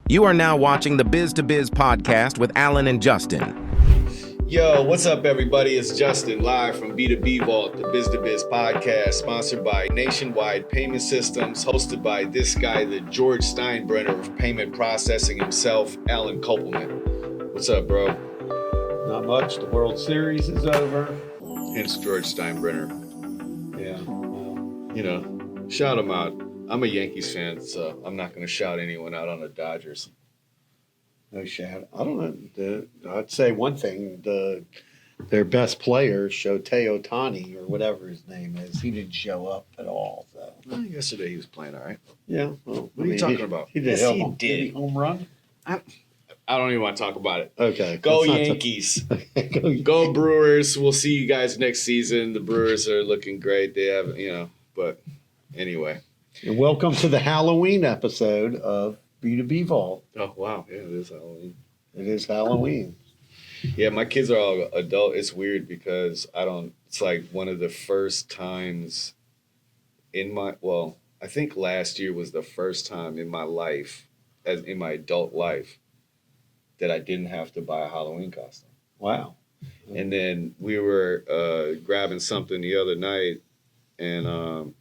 You are now watching the Biz to Biz podcast with Alan and Justin. Yo, what's up, everybody? It's Justin, live from B2B Vault, the Biz to Biz podcast, sponsored by Nationwide Payment Systems, hosted by this guy, the George Steinbrenner of payment processing himself, Alan Kopelman. What's up, bro? Not much. The World Series is over. Hence George Steinbrenner. Yeah. Well, You know, shout him out. I'm a Yankees fan, so I'm not going to shout anyone out on the Dodgers. no shout. I don't know. I'd say one thing. Their best player, Shohei Ohtani, or whatever his name is, he didn't show up at all. So Well, yesterday he was playing all right. yeah. Well, What are you talking about? He did. Yes, he home, did. home run. I don't even want to talk about it. Okay. Go Let's not Yankees. Go Go Brewers. We'll see you guys next season. The Brewers are looking great. They have, but anyway. And welcome to the Halloween episode of B2B Vault. Oh, wow. Yeah, it is Halloween. It is Halloween. Yeah, my kids are all adult. It's weird because it's like one of the first times I think last year was the first time in my life, in my adult life, that I didn't have to buy a Halloween costume. Wow. And then we were grabbing something the other night, and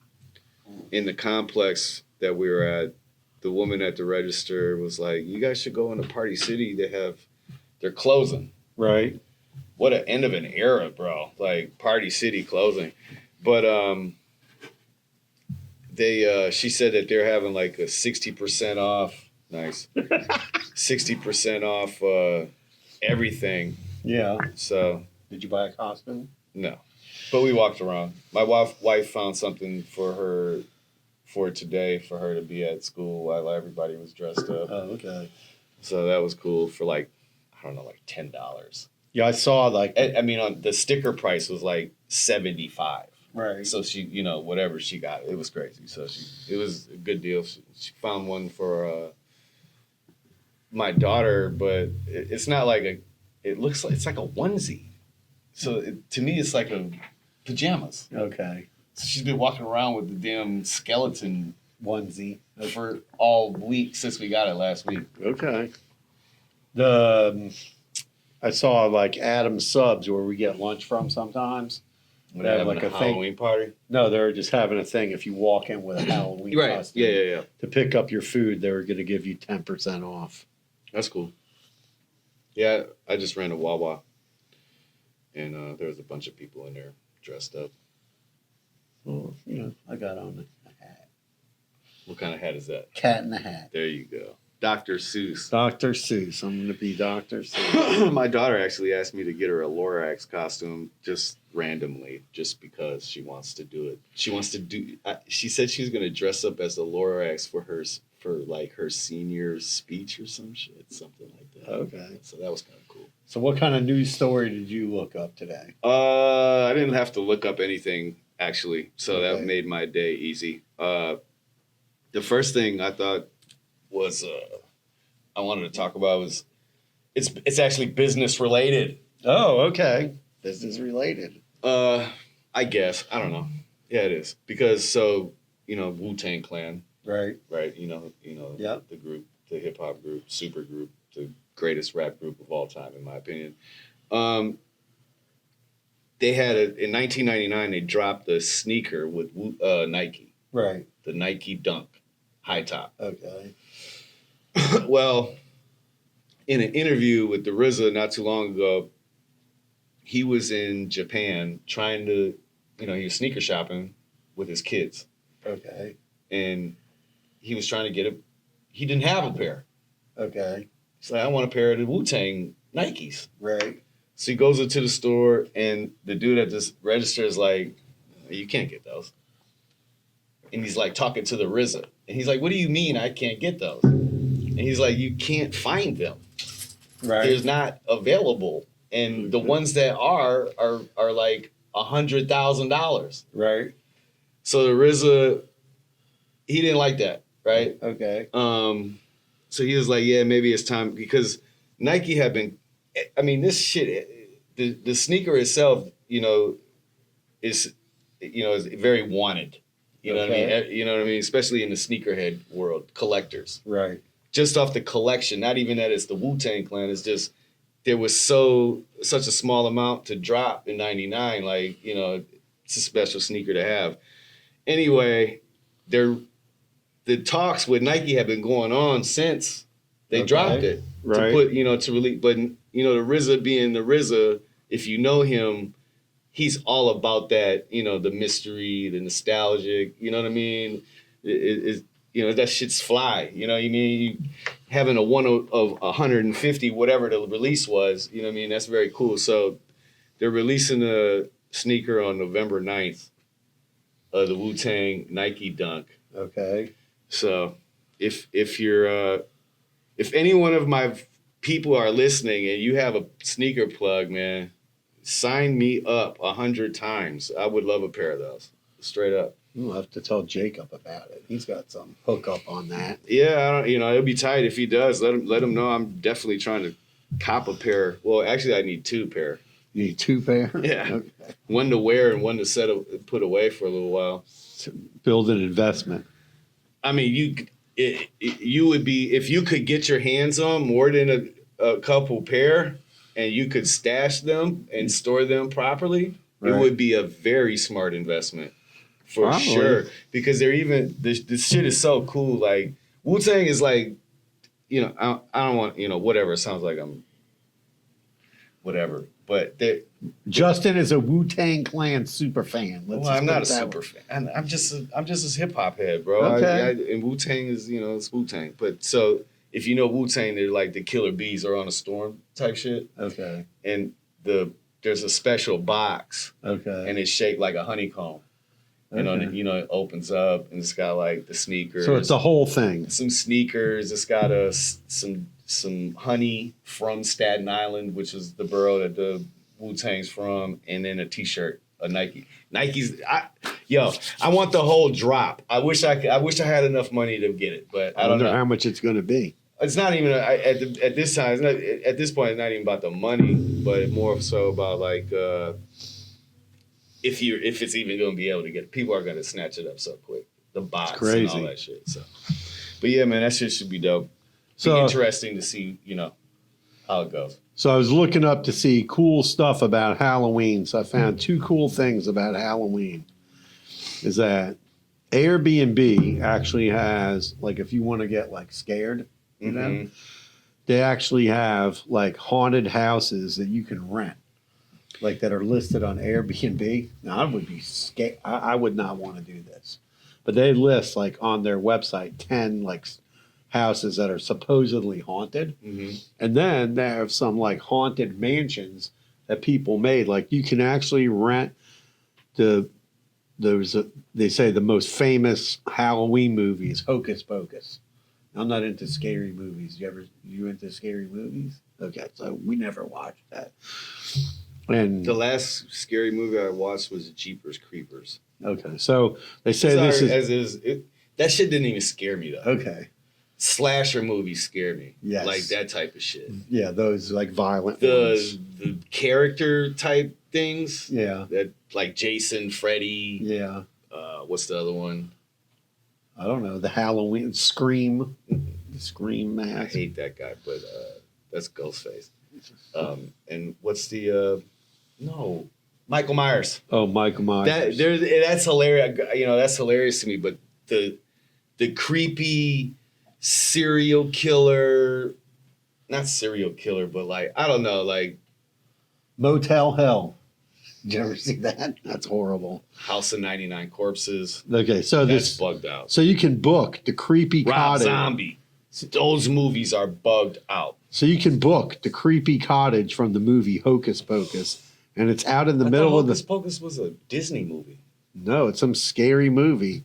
in the complex that we were at, the woman at the register was like, "You guys should go into Party City. They're closing." Right. What an end of an era, bro! Like Party City closing, but she said that they're having like a 60% off. Nice, 60% off everything. Yeah. So Did you buy a costume? no, but we walked around. My wife found something for today for her to be at school while everybody was dressed up. Oh, okay. So that was cool for like $10. Yeah, I saw like I mean, on the sticker price was like $75. right. So she, whatever she got, it was crazy. So it was a good deal. She found one for my daughter, but it's not like it's like a onesie. So to me, it's like a pajamas. Okay. So she's been walking around with the damn skeleton Onesie. for all week since we got it last week. Okay. I saw like Adam's Subs where we get lunch from sometimes. When They they have have like a a thing. Halloween party. No, they're just having a thing. If you walk in with a Halloween Right. costume Yeah. to pick up your food, they were going to give you 10% off. That's cool. Yeah, I just ran to Wawa, and there was a bunch of people in there dressed up. Well, I got on a hat. What kind of hat is that? Cat in the Hat. There you go. Dr. Seuss. Dr. Seuss. I'm going to be Dr. Seuss. My daughter actually asked me to get her a Lorax costume just randomly, just because she wants to do it. She said she was going to dress up as a Lorax for like her senior speech or something like that. Okay. So that was kind of cool. So what kind of news story did you look up today? I didn't have to look up anything, actually, so that Okay. made my day easy. The first thing I thought was I wanted to talk about was it's actually business related. Oh, okay. Business related. I guess, I don't know. Yeah, it is, because Wu-Tang Clan, Right. right? Yep. The group, the hip hop group, super group, the greatest rap group of all time, in my opinion. They had in 1999 they dropped the sneaker with Nike, Right. the Nike Dunk high top. Okay. Well, in an interview with the RZA not too long ago, he was in Japan trying to, he was sneaker shopping with his kids, Okay. and he was trying to get he didn't have a pair. Okay. He's like, I want a pair of the Wu-Tang Nikes. Right. So he goes into the store, and the dude at this register is like, you can't get those. And he's like talking to the RZA. And he's like, what do you mean I can't get those? And he's like, you can't find them. Right. There's not available. And the ones that are like $100,000. Right. So the RZA, he didn't like that, right? Okay. So he was like, yeah, maybe it's time, because Nike had been, I mean, this shit, the sneaker itself, is very wanted. You know what I mean? Okay. You know what I mean? Especially in the sneakerhead world, collectors. Right. just off the collection, not even that it's the Wu-Tang Clan, it's just there was such a small amount to drop in 99. Like, you know, it's a special sneaker to have. Anyway, the talks with Nike have been going on since they dropped it. Right. To put, you know, to release. But, you know, the RZA being the RZA, if you know him, he's all about that, you know, the mystery, the nostalgic, you know what I mean? You know, that shit's fly. You know what I mean? Having a one of 150, whatever the release was, you know what I mean? That's very cool. So they're releasing a sneaker on November 9th, the Wu-Tang Nike Dunk. Okay. So if any one of my people are listening and you have a sneaker plug, man, sign me up 100 times. I would love a pair of those, straight up. We'll have to tell Jacob about it. He's got some hookup on that. Yeah, I don't, you know, it'll be tight if he does. Let him know I'm definitely trying to cop a pair. Well, actually, I need 2 pair. You need 2 pair? Yeah, Okay. one to wear and one to put away for a little while. To build an investment. I mean, you would be, if you could get your hands on more than a couple pair, and you could stash them and store them properly, Right. it would be a very smart investment. For Probably. sure, because they're even this shit is so cool. Like Wu-Tang is like, you know, I don't want, you know, whatever. It sounds like I'm whatever, but Justin is a Wu-Tang Clan super fan. well, I'm not a super fan. I'm just a hip hop head, bro. Okay. And Wu-Tang is, you know, it's Wu-Tang. But so if you know Wu-Tang, they're like the Killer Bees are on a storm type shit, Okay. and there's a special box, Okay. and it's shaped like a honeycomb. And on it, you know, it opens up and it's got like the sneakers. So it's a whole thing. Some sneakers. It's got some honey from Staten Island, which is the borough that the Wu-Tang's from, and then a T-shirt, a Nike. I want the whole drop. I wish I had enough money to get it, but I don't wonder know how much it's going to be. It's not even at this time. At this point, it's not even about the money, but more so about like. If it's even going to be able to get it, people are going to snatch it up so quick. The bots and all that shit. So, but yeah, man, that shit should be dope. So be interesting to see, you know, how it goes. So I was looking up to see cool stuff about Halloween. So I found 2 cool things about Halloween. Is that Airbnb actually has, like, if you want to get like scared, you know, they actually have like haunted houses that you can rent. Like that are listed on Airbnb. Now I would be scared. I would not want to do this, but they list like on their website 10 like houses that are supposedly haunted, and then they have some like haunted mansions that people made. Like you can actually rent they say the most famous Halloween movie is Hocus Pocus. I'm not into scary movies. You into scary movies? Okay, so we never watched that. And The last scary movie I watched was Jeepers Creepers. okay, so they say that shit didn't even scare me though. Okay. Slasher movies scare me. Yes. Like that type of shit. Yeah, those like violent ones. The character type things. Yeah. That like Jason, Freddy. Yeah. What's the other one? I don't know. The Halloween Scream. The Scream I mask. hate that guy, but that's Ghostface. And what's the no, Michael Myers. Oh, Michael Myers. That's hilarious. You know, that's hilarious to me. But the creepy serial killer, not serial killer, but like I don't know, like Motel Hell. Did you ever see that? That's horrible. House of 99 Corpses. Okay, so That's bugged out. So you can book the creepy Rob cottage. Zombie. Those movies are bugged out. So you can book the creepy cottage from the movie Hocus Pocus, and it's out in the middle of the. Hocus Pocus was a Disney movie. No, it's some scary movie.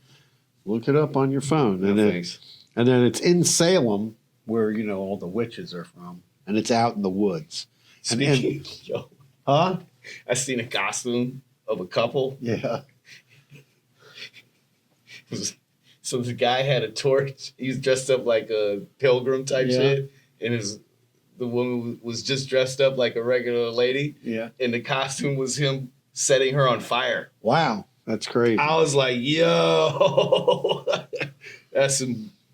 Look it up on your phone, No, thanks. And then it's in Salem, where you know all the witches are from, and it's out in the woods. Speaking, yo, Huh? I seen a costume of a couple. Yeah. So the guy had a torch. He's dressed up like a pilgrim type shit, and the woman was just dressed up like a regular lady. Yeah. And the costume was him setting her on fire. Wow, that's crazy. I was like, yo,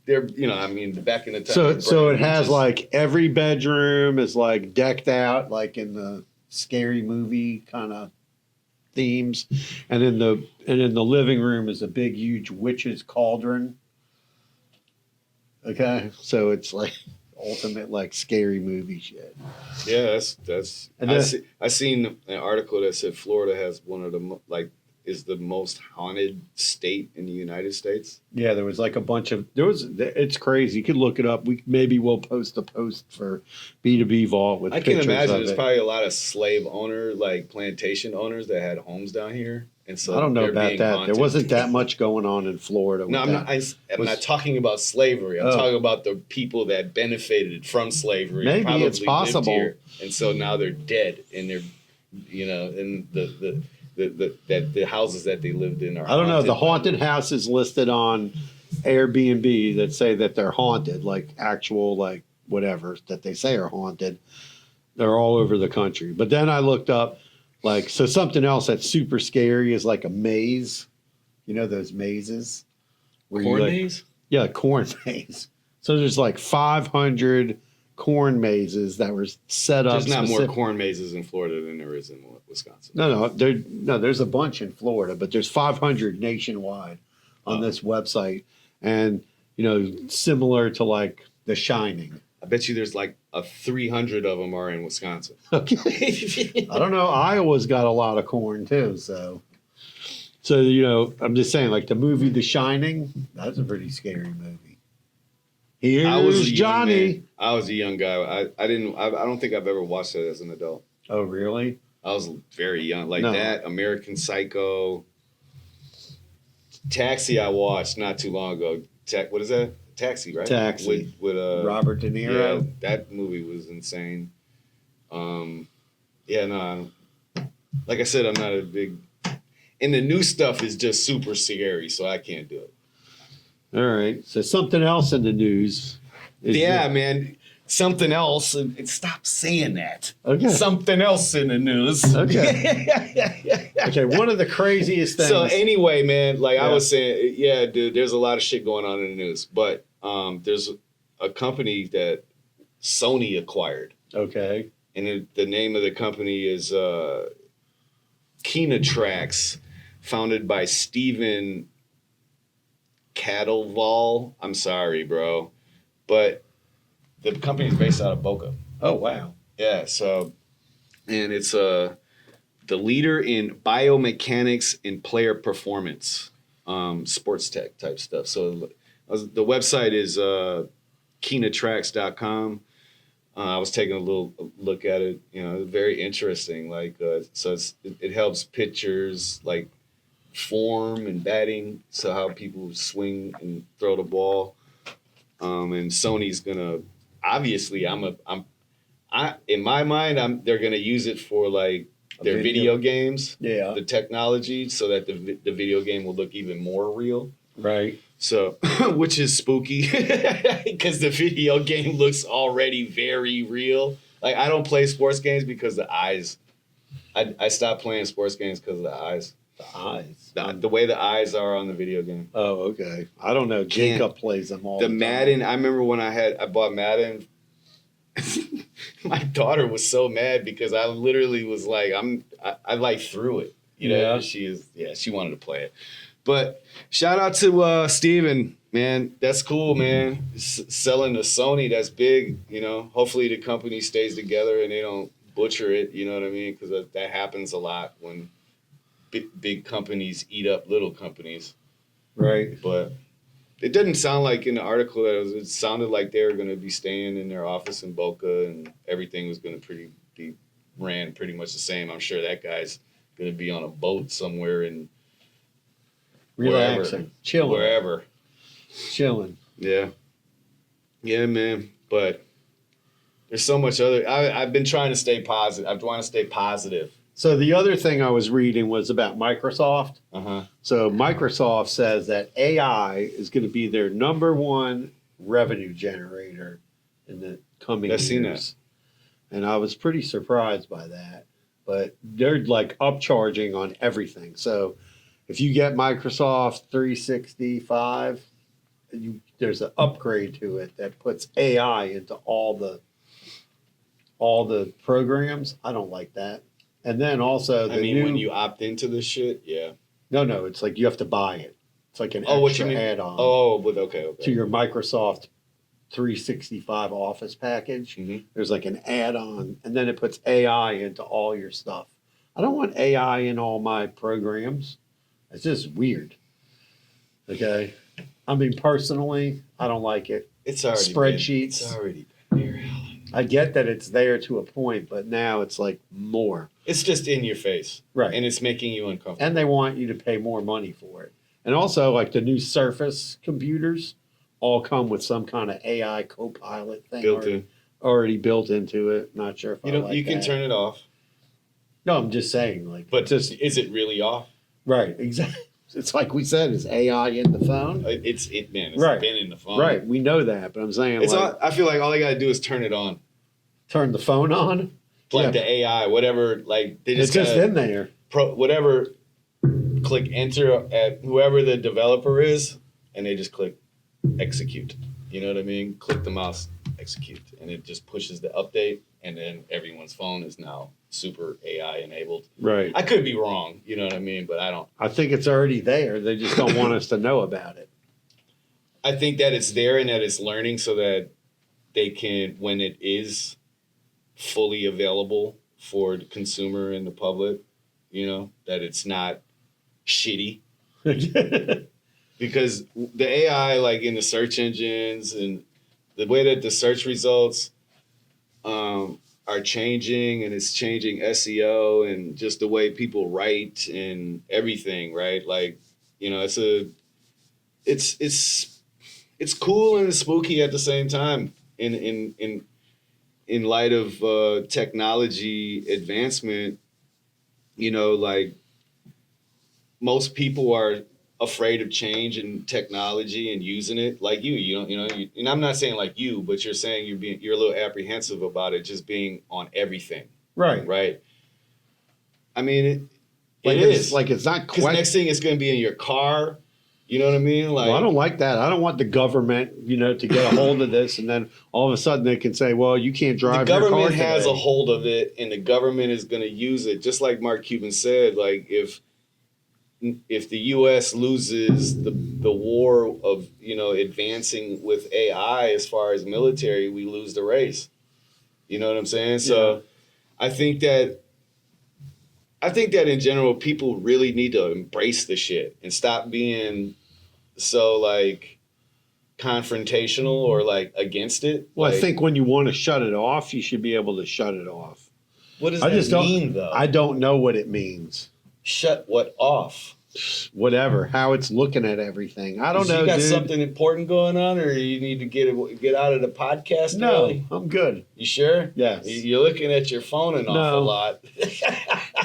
they're I mean, back in the time. So it has like every bedroom is like decked out like in the scary movie kind of themes, and in the living room is a big huge witch's cauldron. Okay, so it's like ultimate like scary movie shit. Yeah, that's. And I seen an article that said Florida has one of the is the most haunted state in the United States. Yeah, there was like a bunch of it's crazy. You could look it up. We'll post a post for B2B Vault with I can pictures imagine of there's it. probably a lot of slave owner, like plantation owners that had homes down here. And so I don't know they're about being that. haunted. There wasn't that much going on in Florida. No, I'm not talking about slavery. I'm talking about the people that benefited from slavery. Maybe probably it's lived possible. here, and so now they're dead, and they're, in the houses that they lived in are. I don't know. The haunted haunted houses listed on Airbnb that say that they're haunted, like actual, like whatever that they say are haunted. They're all over the country. But then I looked up, like, so something else that's super scary is like a maze. You know those mazes? Where corn you, like, maze. Yeah, corn maze. So there's like 500 corn mazes that were set up. There's not more corn mazes in Florida than there is in Wisconsin. No, there's a bunch in Florida, but there's 500 nationwide on this website, and similar to like The Shining. I bet you there's like 300 of them are in Wisconsin. Okay, I don't know. Iowa's got a lot of corn too, so I'm just saying, like the movie The Shining, that's a pretty scary movie. Here's Johnny. I was a young guy. I don't think I've ever watched it as an adult. Oh, really? I was very young. Like No. that, American Psycho. Taxi I watched not too long ago. What is that? Taxi, right? Taxi. With Robert De Niro. Yeah, that movie was insane. Yeah, no. Like I said, I'm not a big. And the new stuff is just super scary, so I can't do it. All right. So something else in the news. Man. Something else. And stop saying that. Okay. Something else in the news. Okay. Okay. One of the craziest things. So anyway, man, like I Yeah. was saying, yeah, dude, there's a lot of shit going on in the news, but there's a company that Sony acquired, Okay. and the name of the company is Kinatrax, founded by Stephen Cattleval. I'm sorry, bro, but the company is based out of Boca. Oh, wow. Yeah, so, and it's the leader in biomechanics and player performance, sports tech type stuff. So the website is Kinatrax.com. I was taking a little look at it, very interesting. Like, so it helps pitchers like form and batting, so how people swing and throw the ball. And Sony's gonna, obviously, in my mind, they're gonna use it for like their video games, Yeah. the technology, so that the video game will look even more real. Right. So, which is spooky because the video game looks already very real. Like, I don't play sports games because the eyes. I stopped playing sports games because of the eyes. The eyes. The way the eyes are on the video game. Oh, okay. I don't know. Jacob plays them all. The time. Madden. I remember when I bought Madden. My daughter was so mad because I literally was like, I like threw it. Yeah. She wanted to play it. But shout out to Steven, man. That's cool, man. Selling to Sony, that's big. Hopefully the company stays together and they don't butcher it. You know what I mean? Because that happens a lot when big companies eat up little companies. Right. But it didn't sound like in the article that it sounded like they were going to be staying in their office in Boca and everything was going to be ran pretty much the same. I'm sure that guy's going to be on a boat somewhere in Relaxing. Chilling. wherever. Chilling. Yeah, man. But there's so much other. I've been trying to stay positive. I want to stay positive. So the other thing I was reading was about Microsoft. Uh-huh. So Microsoft says that AI is going to be their number one revenue generator in the coming years. I've seen that. And I was pretty surprised by that. But they're like upcharging on everything. So if you get Microsoft 365, there's an upgrade to it that puts AI into all the programs. I don't like that. And then also when you opt into this shit, yeah. No, it's like you have to buy it. It's like an What you extra mean? add-on Okay. to your Microsoft 365 Office package. Mhm. There's like an add-on, and then it puts AI into all your stuff. I don't want AI in all my programs. It's just weird. Okay. I mean, personally, I don't like it. It's already Spreadsheets. It's already been there. I get that it's there to a point, but now it's like more. It's just in your face, Right. and it's making you uncomfortable. And they want you to pay more money for it. And also, like the new Surface computers all come with some kind of AI co-pilot thing Built in. already built into it. Not sure if I like You can that. turn it off, No, I'm just saying, like, but just is it really off? right, exactly. It's like we said, is AI in the phone? It's Right. been in the phone. Right, we know that, but I'm saying, It's like, all, I feel like all they gotta do is turn it on, turn the phone on. plug Yeah. the AI, whatever. Like they It's just just in there. whatever. Click enter at whoever the developer is, and they just click execute. You know what I mean? Click the mouse, execute, and it just pushes the update, and then everyone's phone is now super AI enabled. Right. I could be wrong, you know what I mean, but I don't. I think it's already there. They just don't want us to know about it. I think that it's there and that it's learning so that they can, when it is fully available for the consumer and the public, you know, that it's not shitty. Because the AI, like in the search engines and the way that the search results are changing, and it's changing SEO and just the way people write and everything, right? Like, you know, it's cool and it's spooky at the same time in light of technology advancement. You know, like most people are afraid of change and technology and using it, like and I'm not saying like you, but you're saying you're a little apprehensive about it just being on everything, Right. right? I mean, Like it is like it's not because quite. next thing it's going to be in your car. You know what I mean? Like, Well, I don't like that. I don't want the government, to get a hold of this, and then all of a sudden they can say, "Well, you can't the drive your car government has today." a hold of it, and the government is going to use it, just like Mark Cuban said. Like if the U.S. loses the war of advancing with AI as far as military, we lose the race. You know what I'm saying? So I think that in general, people really need to embrace the shit and stop being so like confrontational or like against it. Well, like, I think when you want to shut it off, you should be able to shut it off. what does I that just mean, don't. though? I don't know what it means. Shut what off? Whatever, how it's looking at everything. I don't know. You got dude. something important going on, or you need to get out of the podcast? No, early? I'm good. You sure? Yes. You're looking at your phone an awful lot.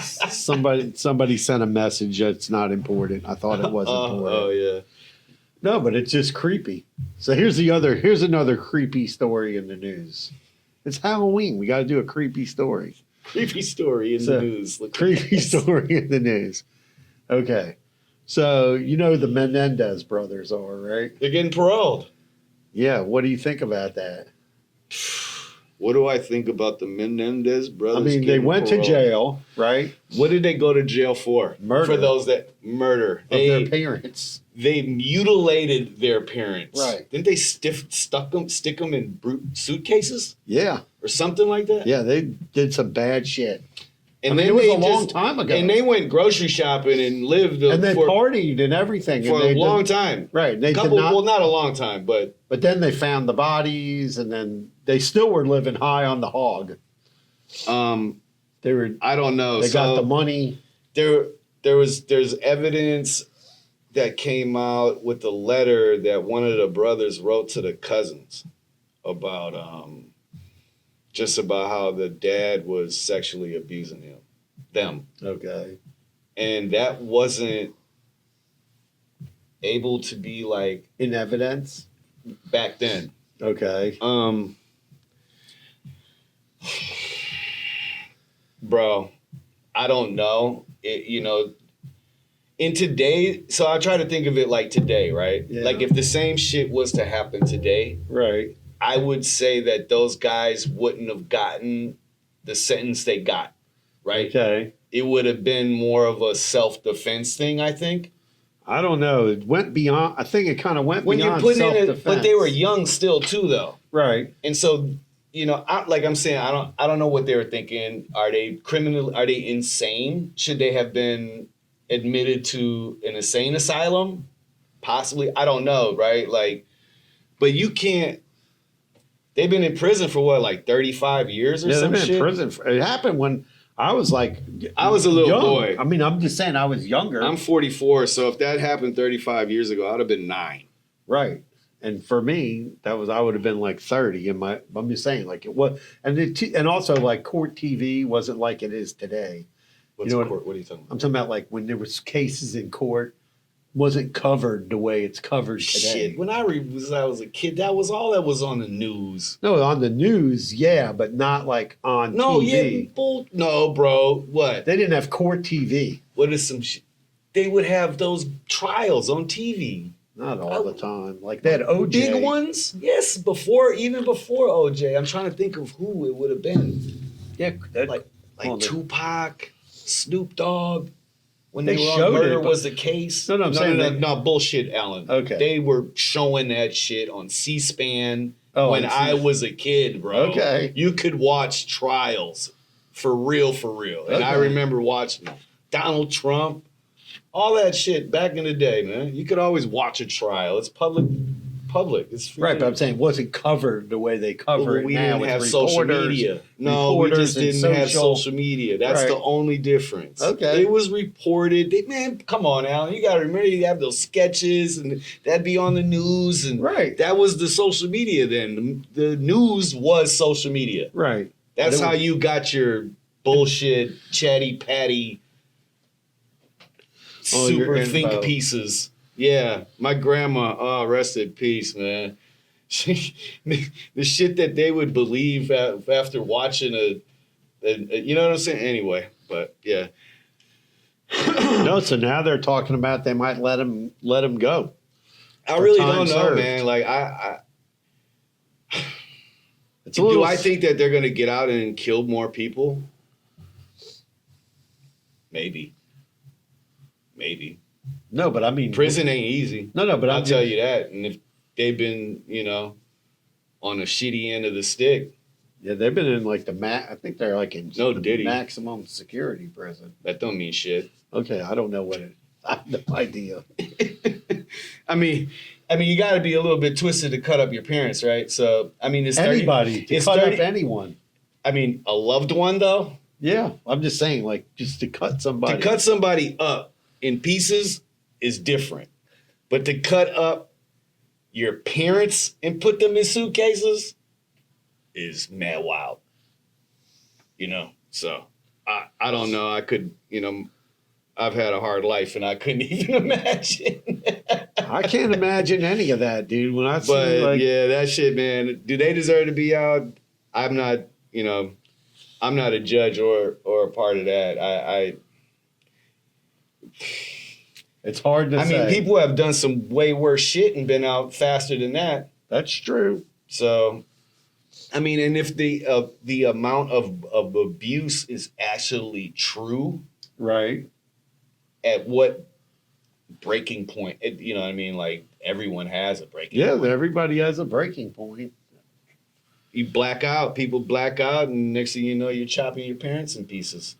Somebody sent a message that's not important. I thought it was important. Oh yeah. No, but it's just creepy. So here's another creepy story in the news. It's Halloween. We got to do a creepy story. Creepy story in So, the news. Look at Creepy this. story in the news. Okay. So the Menendez brothers are, right? They're getting paroled. Yeah. What do you think about that? What do I think about the Menendez brothers? I mean, they getting went to paroled? jail, right? What did they go to jail for? Murder. For those that murder. Of their parents. They mutilated their parents. Right. Didn't they stick them in suitcases Yeah. or something like that? Yeah. They did some bad shit. And I mean, then it was they a long just- time ago. And they went grocery shopping and lived And they for partied and everything. a and they long did, time. Right. They Couple, did not. well, not a long time, but But then they found the bodies, and then they still were living high on the hog. They were. I don't know. They got So the money. there's evidence that came out with the letter that one of the brothers wrote to the cousins about just about how the dad was sexually abusing them. Okay. And that wasn't able to be like In evidence. back then. Okay. Bro, I don't know. in today, so I try to think of it like today, right? Yeah. Like if the same shit was to happen today, Right. I would say that those guys wouldn't have gotten the sentence they got, right? Okay. It would have been more of a self-defense thing, I think. I don't know. It went beyond. I think it kind of went When you're beyond putting self-defense. but they were young still too, though. Right. And so, like I'm saying, I don't know what they were thinking. Are they criminal? Are they insane? Should they have been admitted to an insane asylum? Possibly. I don't know, right? Like, but you can't. They've been in prison for what, like 35 years or Yeah, they've some been shit? in prison. It happened when I was like, I was a little young. boy. I mean, I'm just saying I was younger. I'm 44, so if that happened 35 years ago, I'd have been 9. Right. And for me, I would have been like 30. I'm just saying, like it was, and also like court TV wasn't like it is today. What are you talking about? I'm talking about like when there was cases in court, wasn't covered the way it's covered today. Shit, when I was a kid, that was all that was on the news. No, on the news, yeah, but not like on No, TV. yeah, no, bro. What? They didn't have court TV. What is some shit? They would have those trials on TV. Not all the time. Like they had OJ. Big ones? Yes, even before OJ. I'm trying to think of who it would have been. Yeah, Like well, Tupac, Snoop Dogg. When They they were on showed Murder it, but- Was the Case. No, I'm saying that- no, bullshit, Alan. Okay. They were showing that shit on C-SPAN Oh, when on I was a kid, bro. Okay. You could watch trials for real. And I Okay. remember watching Donald Trump, all that shit back in the day, man. You could always watch a trial. It's public. It's Right, but I'm saying it wasn't covered the way they cover it we now didn't with have social reporters. media. No, we just reporters and didn't have social media. That's Right. the only difference. Okay. It was reported. Man, come on, Alan. You got to remember you have those sketches and that'd be on the news. And Right. that was the social media then. The news was social media. Right. That's But it how was- you got your bullshit, chatty patty, All your super info. think pieces. Yeah, my grandma, rest in peace, man. The shit that they would believe after watching a, you know what I'm saying? Anyway, but yeah. No, so now they're talking about they might let him go. I really time don't know, served. man. Like It's a little. do I think that they're gonna get out and kill more people? Maybe. No, but I mean Prison ain't easy. No, but I'll I'm tell you that. And if they've been, on the shitty end of the stick, Yeah, they've been in like I think they're like in No the Diddy. maximum security prison. that don't mean shit. Okay, I don't know what it. I have no idea. I mean, you got to be a little bit twisted to cut up your parents, right? So, I mean, it's 30, Anybody to it's cut 30 up anyone. I mean, a loved one though, Yeah, I'm just saying, like, just to cut somebody. to cut somebody up in pieces is different, but to cut up your parents and put them in suitcases is mad wild. So I don't know. I could, I've had a hard life and I couldn't even imagine. I can't imagine any of that, dude. When I see But like, yeah, that shit, man. Do they deserve to be out? I'm not, I'm not a judge or a part of that. it's hard to I say. mean, people have done some way worse shit and been out faster than that. That's true. So, I mean, and if the amount of abuse is actually true, Right. at what breaking point? You know what I mean? Like everyone has a breaking Yeah, point. everybody has a breaking point. You black out, people black out, and next thing you know, you're chopping your parents in pieces.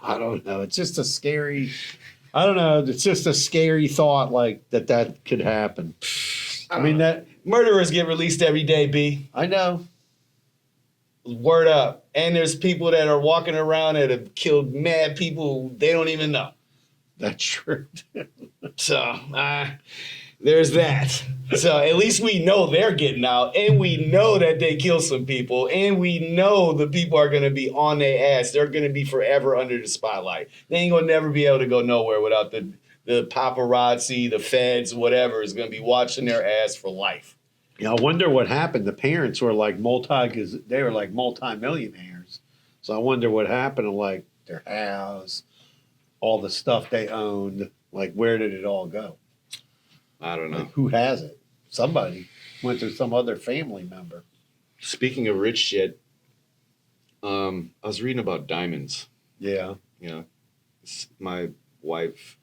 I don't know. It's just a scary. I don't know. It's just a scary thought, like that could happen. I mean that. Murderers get released every day, B. I know. Word up. And there's people that are walking around that have killed mad people they don't even know. That's true. So, there's that. So at least we know they're getting out, and we know that they kill some people, and we know the people are going to be on their ass. They're going to be forever under the spotlight. They ain't going to never be able to go nowhere without the paparazzi, the feds, whatever, is going to be watching their ass for life. Yeah, I wonder what happened. The parents were like they were like multimillionaires. So I wonder what happened to like their house, all the stuff they owned. Like, where did it all go? I don't know. Like, who has it? Somebody went to some other family member. Speaking of rich shit, I was reading about diamonds. Yeah. You know, it's my wife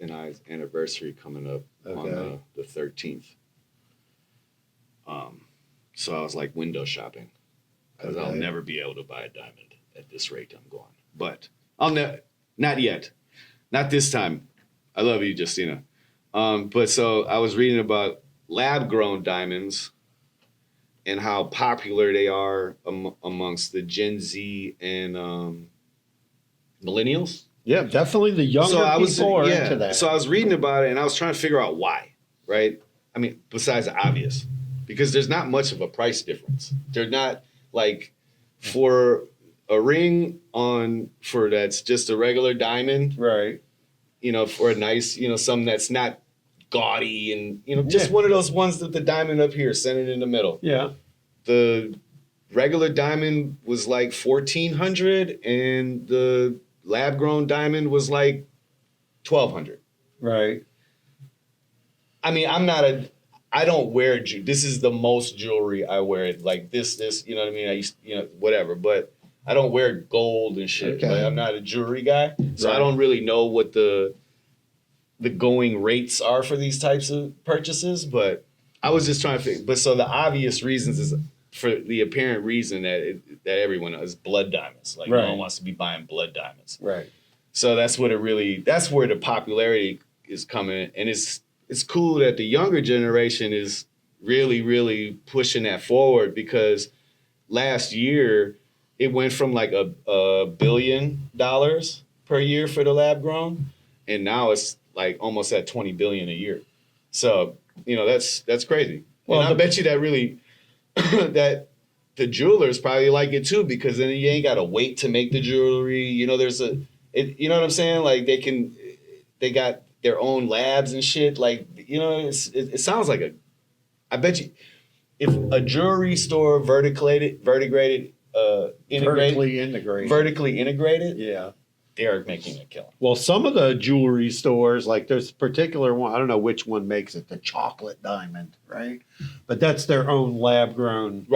and I's anniversary coming up on the 13th. So I was like window shopping because I'll never be able to buy a diamond at this rate I'm going. But I'll not yet, not this time. I love you, Justina. But so I was reading about lab-grown diamonds and how popular they are amongst the Gen Z and millennials. Yeah, definitely the younger people are into that. So I was reading about it and I was trying to figure out why, right? I mean, besides the obvious, because there's not much of a price difference. They're not like for a ring for that's just a regular diamond, right? You know, for a nice, you know, something that's not gaudy and, you know, just one of those ones that the diamond up here centered in the middle. Yeah. The regular diamond was like $1,400 and the lab grown diamond was like $1,200. Right. I mean, I don't wear this is the most jewelry I wear. Like this, you know what I mean? I used, you know, whatever, but I don't wear gold and shit. Okay. Like, I'm not a jewelry guy. So Right. I don't really know what the going rates are for these types of purchases, but I was just trying to figure. But so the obvious reasons is for the apparent reason that everyone knows blood diamonds. Like no one wants to be buying blood diamonds. Right. So that's where the popularity is coming. And it's cool that the younger generation is really, really pushing that forward because last year it went from like a $1 billion per year for the lab grown. And now it's like almost at 20 billion a year. So, you know, that's crazy. Well, and I bet you that really, that the jewelers probably like it too, because then you ain't got to wait to make the jewelry. You know, you know what I'm saying? Like they got their own labs and shit. Like, you know, it sounds like I bet you if a jewelry store vertically integrated, Yeah. they're making a killing. Well, some of the jewelry stores, like there's a particular one, I don't know which one makes it, the chocolate diamond, right? But that's their own lab grown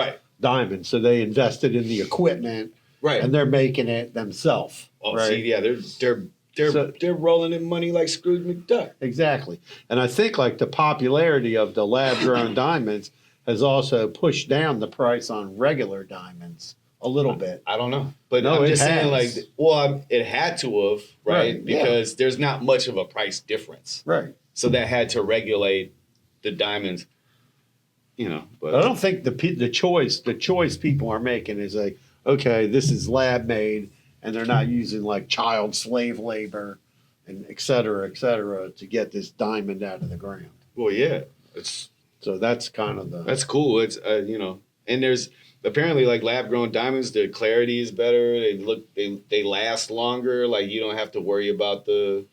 diamond. So they invested in the equipment, right? And they're making it themselves. Oh, right? see, yeah, they're rolling in money like Scrooge McDuck. Exactly. And I think like the popularity of the lab grown diamonds has also pushed down the price on regular diamonds a little bit. I don't know, but no, I'm just saying, has. like, well, it had to have, right? Because there's not much of a price difference, right? So that had to regulate the diamonds, you know. But I don't think the choice people are making is like, okay, this is lab made, and they're not using like child slave labor, and et cetera, to get this diamond out of the ground. Well, yeah, so that's kind of that's cool. It's you know, and there's. Apparently, like lab-grown diamonds, the clarity is better. They last longer. Like you don't have to worry about the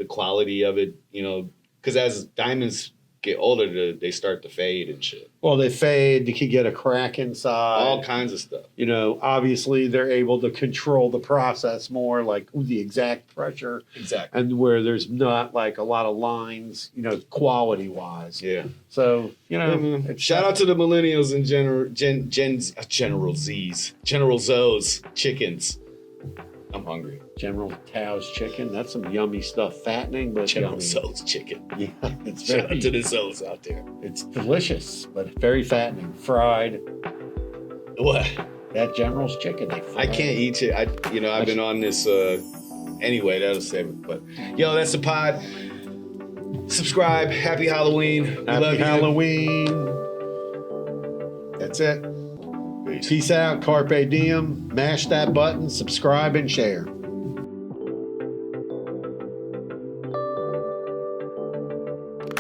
quality of it. You know, because as diamonds get older, they start to fade and shit. Well, they fade. You can get a crack inside. All kinds of stuff. You know, obviously they're able to control the process more, like the exact pressure. Exactly. And where there's not like a lot of lines, you know, quality wise. Yeah. So, you know, shout out to the millennials and General Z's, General Zo's chickens. I'm hungry. General Tao's chicken. That's some yummy stuff. Fattening, but General yummy. Zo's chicken. Yeah, it's shout out to the Zo's out there. It's delicious, but very fattening. Fried. What? That General's chicken. I can't eat it. I've been on this. Anyway, that'll save it. But yo, that's the pod. Subscribe. Happy Halloween. Happy Halloween. That's it. Peace out. Carpe diem. Mash that button. Subscribe and share.